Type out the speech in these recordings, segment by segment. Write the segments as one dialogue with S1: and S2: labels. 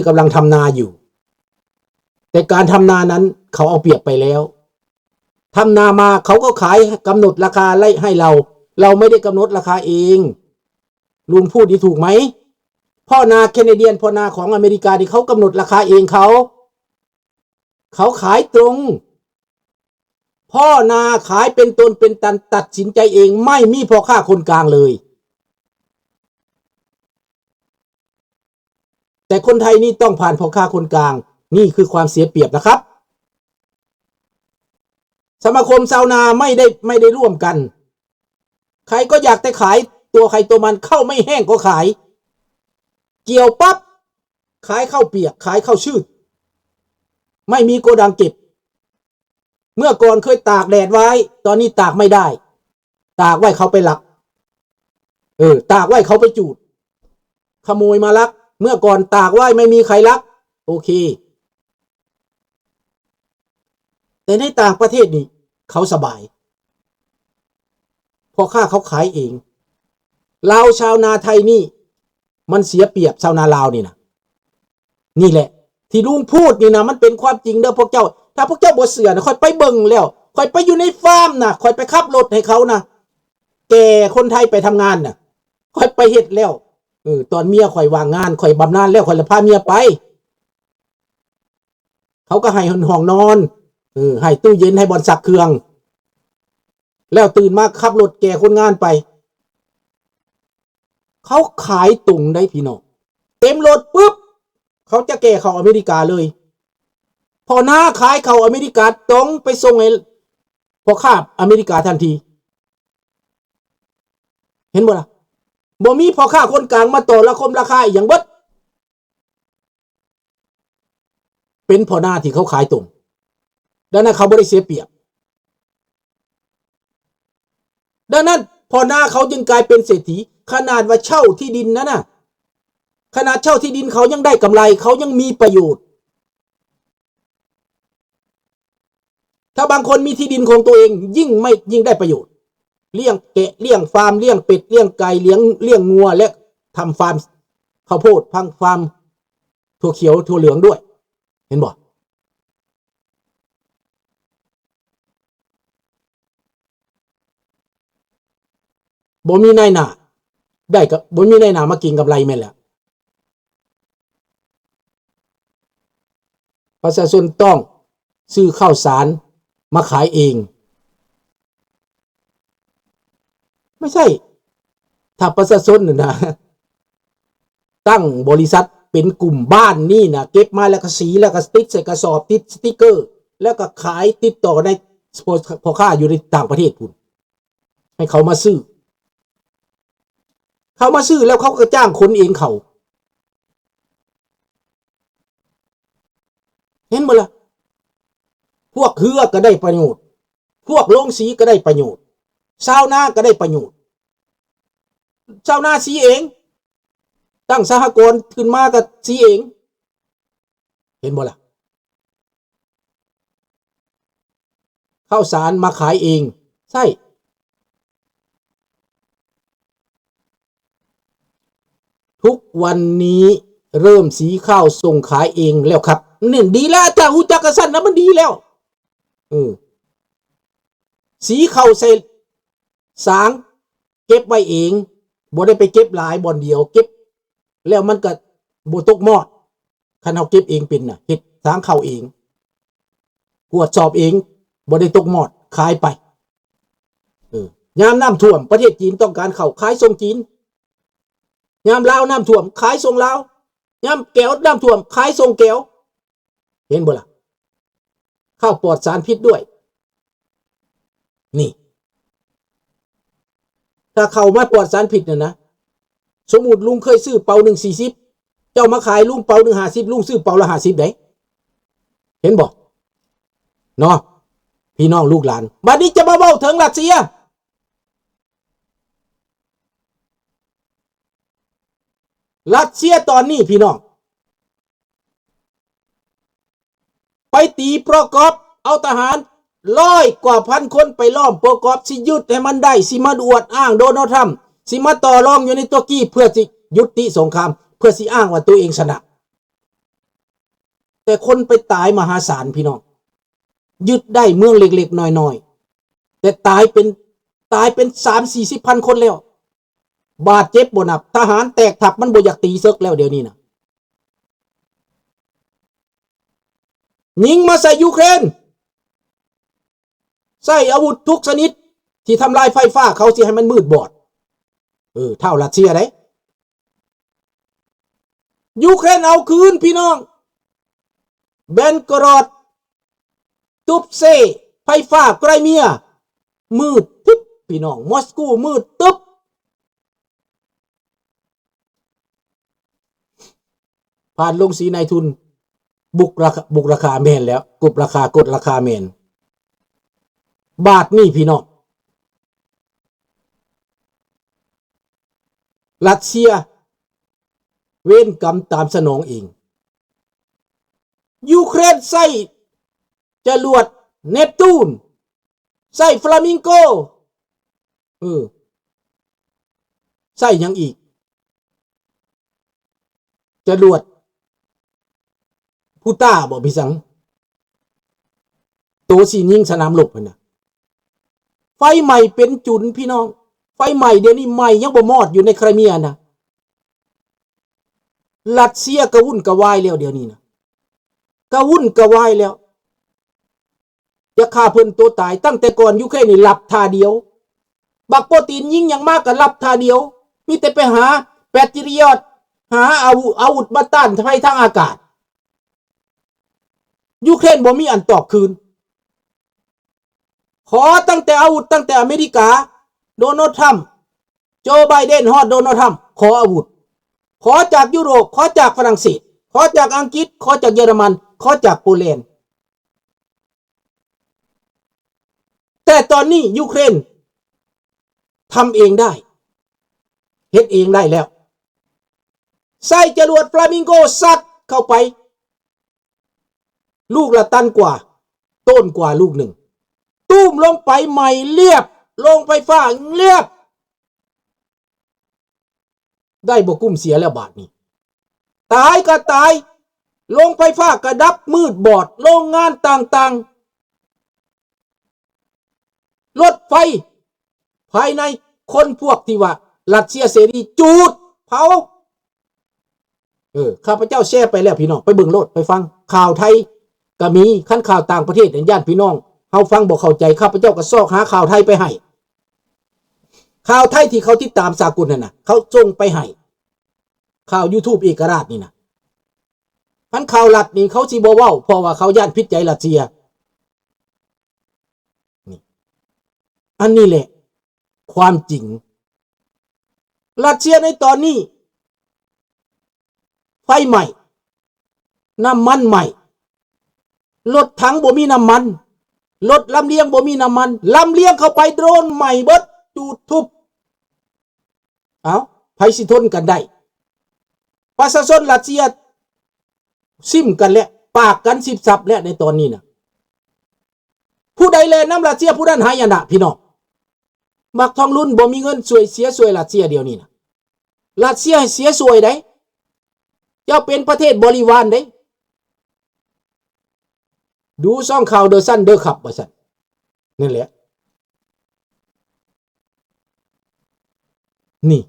S1: กำลังทำนาอยู่แต่การทำนานั้นเขาเอาเปรียบไปแล้วทำนามาเขาก็ขายกำหนดราคาให้เราไม่ได้กำหนดราคาเองลุงพูดดีถูกไหมพ่อนาแคนาเดียนพ่อนาของอเมริกาที่เขากำหนดราคาเองเขาขายตรงพ่อนาขายเป็นตนเป็นตันตัดสินใจเองไม่มีพ่อค้าคนกลางเลยแต่คนไทยนี่ต้องผ่านพ่อค้าคนกลางนี่คือความเสียเปรียบนะครับสมาคมชาวนาไม่ได้ร่วมกันใครก็อยากแต่ขายตัวใครตัวมันเข้าไม่แห้งก็ขายเกี่ยวปั๊บขายข้าวเปียกขายข้าวชืดไม่มีโกดังเก็บเมื่อก่อนเคยตากแดดไว้ตอนนี้ตากไม่ได้ตากไว้เขาไปลักตากไว้เขาไปจูดขโมยมาลักเมื่อก่อนตากไว้ไม่มีใครลักโอเคแต่ในต่างประเทศนี่เขาสบายพอค่าเขาขายเองเราชาวนาไทยนี่มันเสียเปรียบชาวนาลาวนี่นะนี่แหละที่ลุงพูดนี่นะมันเป็นความจริงเด้อพวกเจ้าถ้าพวกเจ้าบ่เสือนะค่อยไปเบิ่งแล้วค่อยไปอยู่ในฟาร์มนะค่อยไปขับรถให้เขานะแกคนไทยไปทำงานนะค่อยไปเฮ็ดแล้วตอนเมียค่อยวางงานค่อยบำนาญแล้วค่อยละพาเมียไปเขาก็ให้ห้องนอนให้ตู้เย็นให้บอนซักเครื่องแล้วตื่นมาขับรถแกคนงานไปเขาขายตุ่งได้พี่น้องเต็มรถปุ๊บเขาจะแก่เขาอเมริกาเลยพอหน้าขายเขาอเมริกาต้องไปส่งให้พอข้าอเมริกาทันทีเห็นบ่ล่ะบ่มีพอข้าคนกลางมาต่อราคาอย่างเบิดเป็นพอหน้าที่เขาขายตุ่งดังนั้นเขาไม่ได้เสียเปรียบดังนั้นพอหน้าเขาจึงกลายเป็นเศรษฐีขนาดว่าเช่าที่ดินนั่นน่ะขนาดเช่าที่ดินเขายังได้กำไรเขายังมีประโยชน์ถ้าบางคนมีที่ดินของตัวเองยิ่งได้ประโยชน์เลี้ยงแกะเลี้ยงฟาร์มเลี้ยงเป็ดเลี้ยงไก่เลี้ยงงัวและทำฟาร์มข้าวโพดพังฟาร์มถั่วเขียวถั่วเหลืองด้วยเห็นบ่บ่มีนายหน้าได้กับบ่มีนายหน้ามากินกับไรแม่นแหละประชาชนต้องซื้อข้าวสารมาขายเองไม่ใช่ถ้าประชาชนนะตั้งบริษัทเป็นกลุ่มบ้านนี่นะเก็บมาแล้วก็สีแล้วก็ติดใส่กระสอบติดสติ๊กเกอร์แล้วก็ขายติดต่อในพอค้าอยู่ในต่างประเทศพุ่นให้เขามาซื้อแล้วเขาก็จ้างคนเองเขาเห็นบ่ล่ะพวกเฮือก็ได้ประโยชน์พวกโรงสีก็ได้ประโยชน์ชาวนาก็ได้ประโยชน์ชาวนาสีเองตั้งสหกรณ์ขึ้นมาก็สีเองเห็นบ่ล่ะข้าวสารมาขายเองใช่ทุกวันนี้เริ่มสีข้าวส่งขายเองแล้วครับนี่ดีแล้วถ้าหูจักกระสันนะมันดีแล้วสีข้าวใส่สางเก็บไว้เองบ่ได้ไปเก็บหลายบ่อนเดียวเก็บแล้วมันก็บ่ตกมอดคันเฮาเก็บเองเป็นน่ะเฮ็ดสางข้าวเองกวดสอบเองบ่ได้ตกมอดขายไปยามน้ำท่วมประเทศจีนต้องการข้าวขายส่งจีนยามลาวน้ำท่วมขายส่งลาวยามแก้วน้ำท่วมขายส่งแก้วเห็นบ่ล่ะข้าวปลอดสารพิษด้วยนี่ถ้าเข้ามาปลอดสารพิษนะสมมุติลุงเคยซื้อเปาหนึ่ง40เจ้ามาขายลุงเปาหนึ่ง50ลุงซื้อเปาละ50ได้เห็นบ่เนาะพี่น้องลูกหลานบัดนี้จะมาเว้าถึงรัสเซียตอนนี้พี่น้องไปตีโปรกอบเอาทหาร100 กว่าพันคนไปล้อมโปรกอบสิยุดให้มันได้สิมาอวดอ้างโดนัลด์ทรัมป์สิมาต่อรองอยู่ในตุรกีเพื่อสิยุติสงครามเพื่อสิอ้างว่าตัวเองชนะ แต่คนไปตายมหาศาลพี่น้องยึดได้เมืองเล็กๆน้อยๆแต่ตายเป็น30-40 พันคนแล้วบาดเจ็บบ่นับทหารแตกทับมันบ่อยากตีซึกแล้วเดี๋ยวนี้นะยิงมาใส่ยูเครนใส่อาวุธทุกชนิดที่ทำลายไฟฟ้าเขาสิให้มันมืดบอดเท่ารัสเซียได้ยูเครนเอาคืนพี่น้องเบนกรอดตุบเซไฟฟ้าไครเมียมืดตึ๊บพี่น้องมอสโกมืดตึ๊บผ่านลงสีนายทุนบุกราคาแมนแล้วกดราคาแมนบาทนี่พี่น้องรัสเซียเว้นกรรมตามสนองเองยูเครนใส่จรวดเนปตูนใส่ฟลามิงโกใส่ยังอีกจรวดผู้ต้าบอกพี่สังตัวสียิงสนามรบนะไฟใหม่เป็นจุนพี่น้องไฟใหม่เดี๋ยวนี้ใหม่ยังบ่มอดอยู่ในไครเมียนะรัสเซียกระวุ่นกระวายแล้วเดี๋ยวนี้นะกระวุ่นกระวายแล้วจะฆ่าเพิ่นตัวตายตั้งแต่ก่อนยูเครนนี่หลับท่าเดียวบักโปรตีนยิงอย่างมากก็หลับท่าเดียวมีแต่ไปหาแบตเตอรี่หาอาวุธมาต้านไฟทางอากาศยูเครนบ่มีอันตอบคืนขอตั้งแต่อาวุธตั้งแต่อเมริกาโดนัลด์ทรัมป์โจไบเดนฮอดโดนัลด์ทรัมป์ขออาวุธขอจากยุโรปขอจากฝรั่งเศสขอจากอังกฤษขอจากเยอรมันขอจากโปแลนด์แต่ตอนนี้ยูเครนทำเองได้เฮ็ดเองได้แล้วใส่จรวดฟลามิงโกซัดเข้าไปลูกละตันกว่าต้นกว่าลูกหนึ่งตุ้มลงไปใหม่เรียบลงไฟฟ้าเรียบได้บ่กุ้มเสียแล้วบาทนี้ตายก็ตายลงไฟฟ้ากระดับมืดบอดโรงงานต่างๆรถไฟภายในคนพวกที่ว่ารัสเซียเสรีจูดเผาข้าพเจ้าแชร์ไปแล้วพี่น้องไปเบิ่งโลดไปฟังข่าวไทยก็มีขั้นข่าวต่างประเทศญาติพี่น้องเฮาฟังบ่เข้าใจข้าพเจ้าก็ซอกหาข่าวไทยไปให้ข่าวไทยที่เขาติดตามสากลนั่นน่ะเขาส่งไปให้ข่าว YouTube เอกราชนี่นะพันข่าวลัดนี่เขาสิบ่เว้าเพราะว่าเขาย่านพิษใจรัสเซียนี่อันนี้แหละความจริงรัสเซียในตอนนี้ไฟใหม่น้ำมันใหม่รถถังบ่มีน้ำมันรถลำเลียงบ่มีน้ำมันลำเลียงเข้าไปโดรนใหม่เบิดจูดทุบไผสิทนกันได้ประชาชนรัสเซียซิมกันแล้วปากกันสิบสับแล้วในตอนนี้นะผู้ใดแลน้ำรัสเซียผู้นั้นหายนะพี่น้องมักทองรุ่นบ่มีเงินสวยเสียสวยรัสเซียเดียวนี้นะรัสเซียเสียสวยได้เจ้าเป็นประเทศบริวารได้ดูซ่องข่าวเดอซันเดอขับว่าซั่นนั่นแหละนี่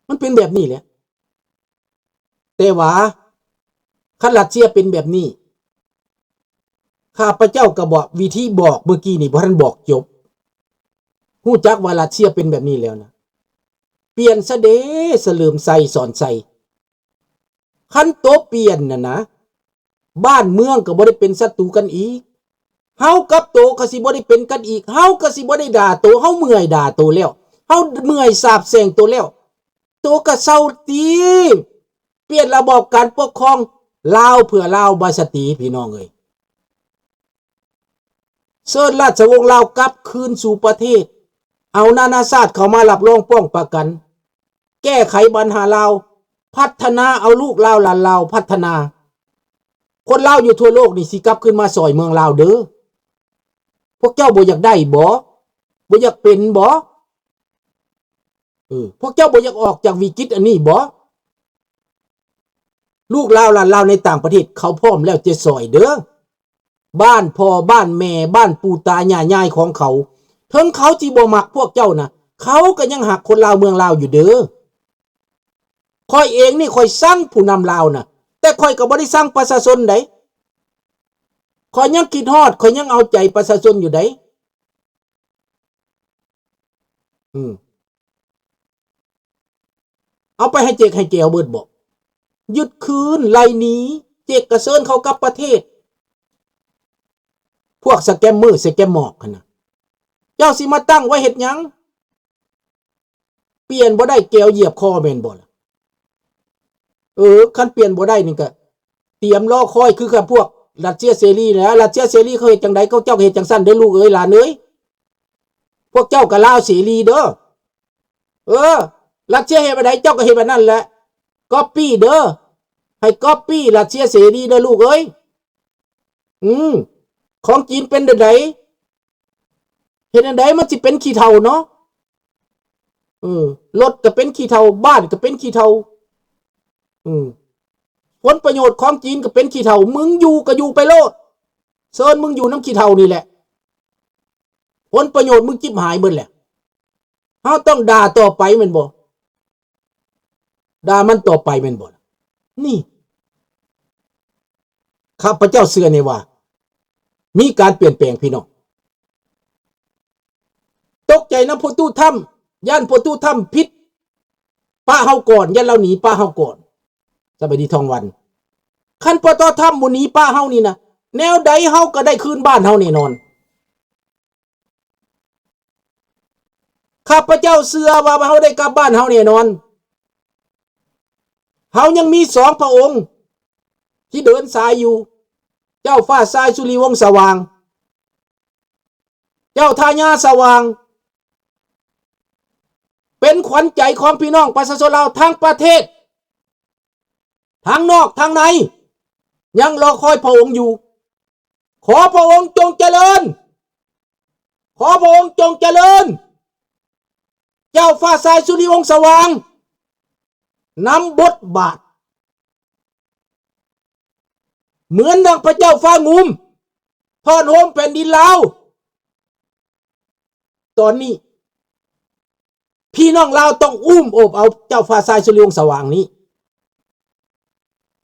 S1: มันเป็นแบบนี้แหละแต่ว่าคันรัสเซียเป็นแบบนี้ข้าพเจ้าก็บอกวิธีบอกเมื่อกี้นี่บ่ทันบอกจบฮู้จักว่ารัสเซียเป็นแบบนี้แล้วนะเปลี่ยนซะเด้เสลิมใส่สอนใส่คันโตเปลี่ยนน่ะนะบ้านเมืองก็บ่ได้เป็นศัตรูกันอีกเฮากับโตก็สิบ่ได้เป็นกันอีกเฮาก็สิบ่ได้ด่าโตเฮาเมื่อยด่าโตแล้วเฮาเมื่อยสาบแช่งโตแล้วโตก็เศร้าตีเปลี่ยนระบอบการปกครองลาวเพื่อลาวบาสติพี่น้องเอ้ยเชิญราชวงศ์ลาวกลับคืนสู่ประเทศเอานานาชาติเข้ามารับรองป้องประกันแก้ไขปัญหาลาวพัฒนาเอาลูกลาวหลานลาวพัฒนาคนลาวอยู่ทั่วโลกนี่สิกลับขึ้นมาซอยเมืองลาวเด้อพวกเจ้าบ่อยากได้บ่อยากเป็นบ่พวกเจ้าบ่อยากออกจากวิกฤตอันนี้บ่ ลูกลาวหลานลาวในต่างประเทศเขาพร้อมแล้วจะซอยเด้อบ้านพ่อบ้านแม่บ้านปู่ตายายายของเขาถึงเขาจีบ่มักพวกเจ้านะเขาก็ยังหักคนลาวเมืองลาวอยู่เด้อคอยเองนี่คอยสร้างผู้นำลาวนะแต่คอยก็บ่ได้สร้างประชาชนไดคอยยังคิดฮอดคอยยังเอาใจประชาชนอยู่ไดเอาไปให้เจกให้แจวเบิดบอกยึดคืนไล่หนีเจกกระเซินเขากับประเทศพวกสแกมเมอร์สแกมหมอกนะเจ้าสิมาตั้งไว้เฮ็ดหยังเปลี่ยนบ่ได้แก้วเหยียบคอแม่นบ่ล่ะคันเปลี่ยนบ่ได้นี่ก็เตรียมรอคอยคือกับพวกรัสเซียเสรีนะรัสเซียเสรีเขาเฮ็ดจังได๋เขาเจ้าเฮ็ดจังซั่นเด้อลูกเอ้ยหลานเอ้ยพวกเจ้าก็ลาวเสรีเด้อรัสเซียเฮ็ดบ่ได้เจ้าก็เฮ็ดแบบนั้นแหละก๊อปปี้เด้อให้ก๊อปปี้รัสเซียเสรีเด้อลูกเอ้ยของจีนเป็นจังได๋เฮ็ดจังได๋มันสิเป็นขี้เถ้าเนาะรถก็เป็นขี้เถ้าบ้านก็เป็นขี้เถ้าผลประโยชน์ของจีนก็เป็นขี้เถ้ามึงอยู่ก็อยู่ไปโลดเซินมึงอยู่น้ำขี้เถ้านี่แหละผลประโยชน์มึงจิบหายเบิดแหละเฮาต้องด่าต่อไปแม่นบ่ด่ามันต่อไปแม่นบ่นี่ข้าพเจ้าเชื่อในว่ามีการเปลี่ยนแปลงพี่น้องตกใจนะพอตู้ถ้ำย่านพอตู้ถ้ำพิษป้าเฮาก่อนย่านเราหนีป้าเฮาก่อนสบายดีทองวันคันปตถ้ำบ่หนีป้าเฮานี่นะแนวใดเฮาก็ได้คืนบ้านเฮาแน่นอนข้าพเจ้าเชื่อว่าเฮาได้กลับบ้านเฮาแน่นอนเฮายังมี2พระองค์ที่เดินสายอยู่เจ้าฟ้าทรายสุริวงศ์สว่างเจ้าทายาสว่างเป็นขวัญใจของพี่น้องประชาชนลาวทั้งประเทศทั้งนอกทั้งในยังรอคอยพระองค์อยู่ขอพระองค์จงเจริญขอพระองค์จงเจริญเจ้าฟ้าทรายสุริวงศ์สว่างนำบทบาทเหมือนดังพระเจ้าฟ้างุมทอดโหมแผ่นดินลาวตอนนี้พี่น้องลาวต้องอุ้มโอบเอาเจ้าฟ้าทรายสุริวงศ์สว่างนี้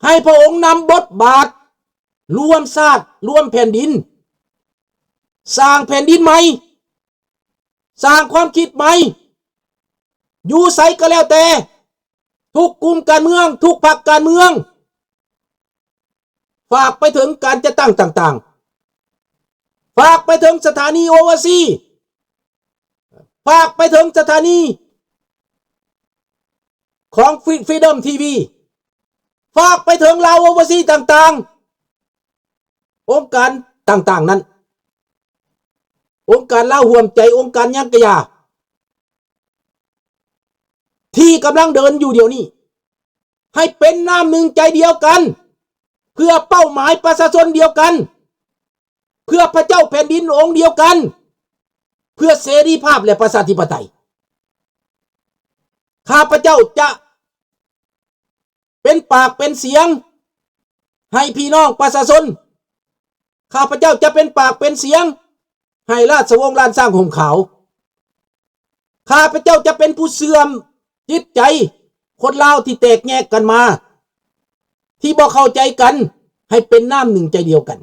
S1: ให้พระองค์นำบทบาทรวมชาติรวมแผ่นดินสร้างแผ่นดินใหม่สร้างความคิดใหม่อยู่ไสก็แล้วแต่ทุกกลุ่มการเมืองทุกพรรคการเมืองฝากไปถึงการจะตั้งต่างๆฝากไปถึงสถานีโอเวอร์ซีฝากไปถึงสถานีของฟรีดอมทีวีฝากไปถึงลาวโอเวอร์ซีต่างๆองค์การต่างๆนั้นองค์การลาวห่วมใจองค์การยังกะยาที่กำลังเดินอยู่เดี๋ยวนี้ให้เป็นน้ำหนึ่งใจเดียวกันเพื่อเป้าหมายประชาชนเดียวกันเพื่อพระเจ้าแผ่นดินองค์เดียวกันเพื่อเสรีภาพและประชาธิปไตยข้าพเจ้าจะเป็นปากเป็นเสียงให้พี่น้องประชาชนข้าพเจ้าจะเป็นปากเป็นเสียงให้ราชวงศ์ล้านสร้างห่มขาวข้าพเจ้าจะเป็นผู้เสื่อมจิตใจคนลาวที่แตกแยกกันมาที่บ่เข้าใจกันให้เป็นน้ำหนึ่งใจเดียวกัน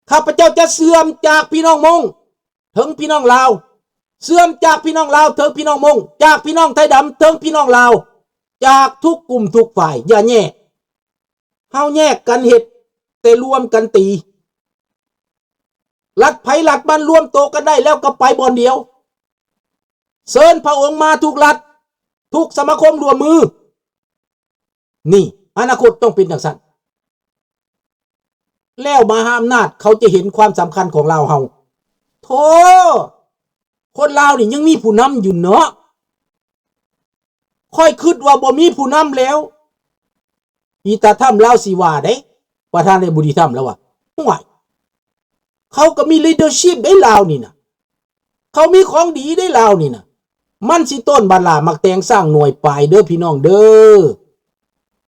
S1: ข้าพเจ้าจะเสื่อมจากพี่น้องมงถึงพี่น้องลาวเสื่อมจากพี่น้องลาวถึงพี่น้องมงจากพี่น้องไทยดำถึงพี่น้องลาวจากทุกกลุ่มทุกฝ่ายอย่าแยกเฮาแยกกันเฮ็ดแต่รวมกันตีรัฐไผรัฐมันรวมโตกันได้แล้วก็ไปบ่อนเดียวเชิญพระองค์มาทุกรัฐทุกสมาคมรวมมือนี่อนาคตต้องเป็นจังซั่นแล้วมหาอำนาจเขาจะเห็นความสำคัญของลาวเฮาโธ่คนลาวนี่ยังมีผู้นำอยู่เนาะค่อยคิดว่าบ่มีผู้นำแล้วอีตาถ้ำลาวสิว่าเด้ประธานในบุรีถ้ำแล้วว่าห่วยเขาก็มี leadership ได้ลาวนี่นะเขามีของดีได้ลาวนี่นะมันสิต้นบานลามักแตงสร้างหน่วยปลายเด้อพี่น้องเด้อ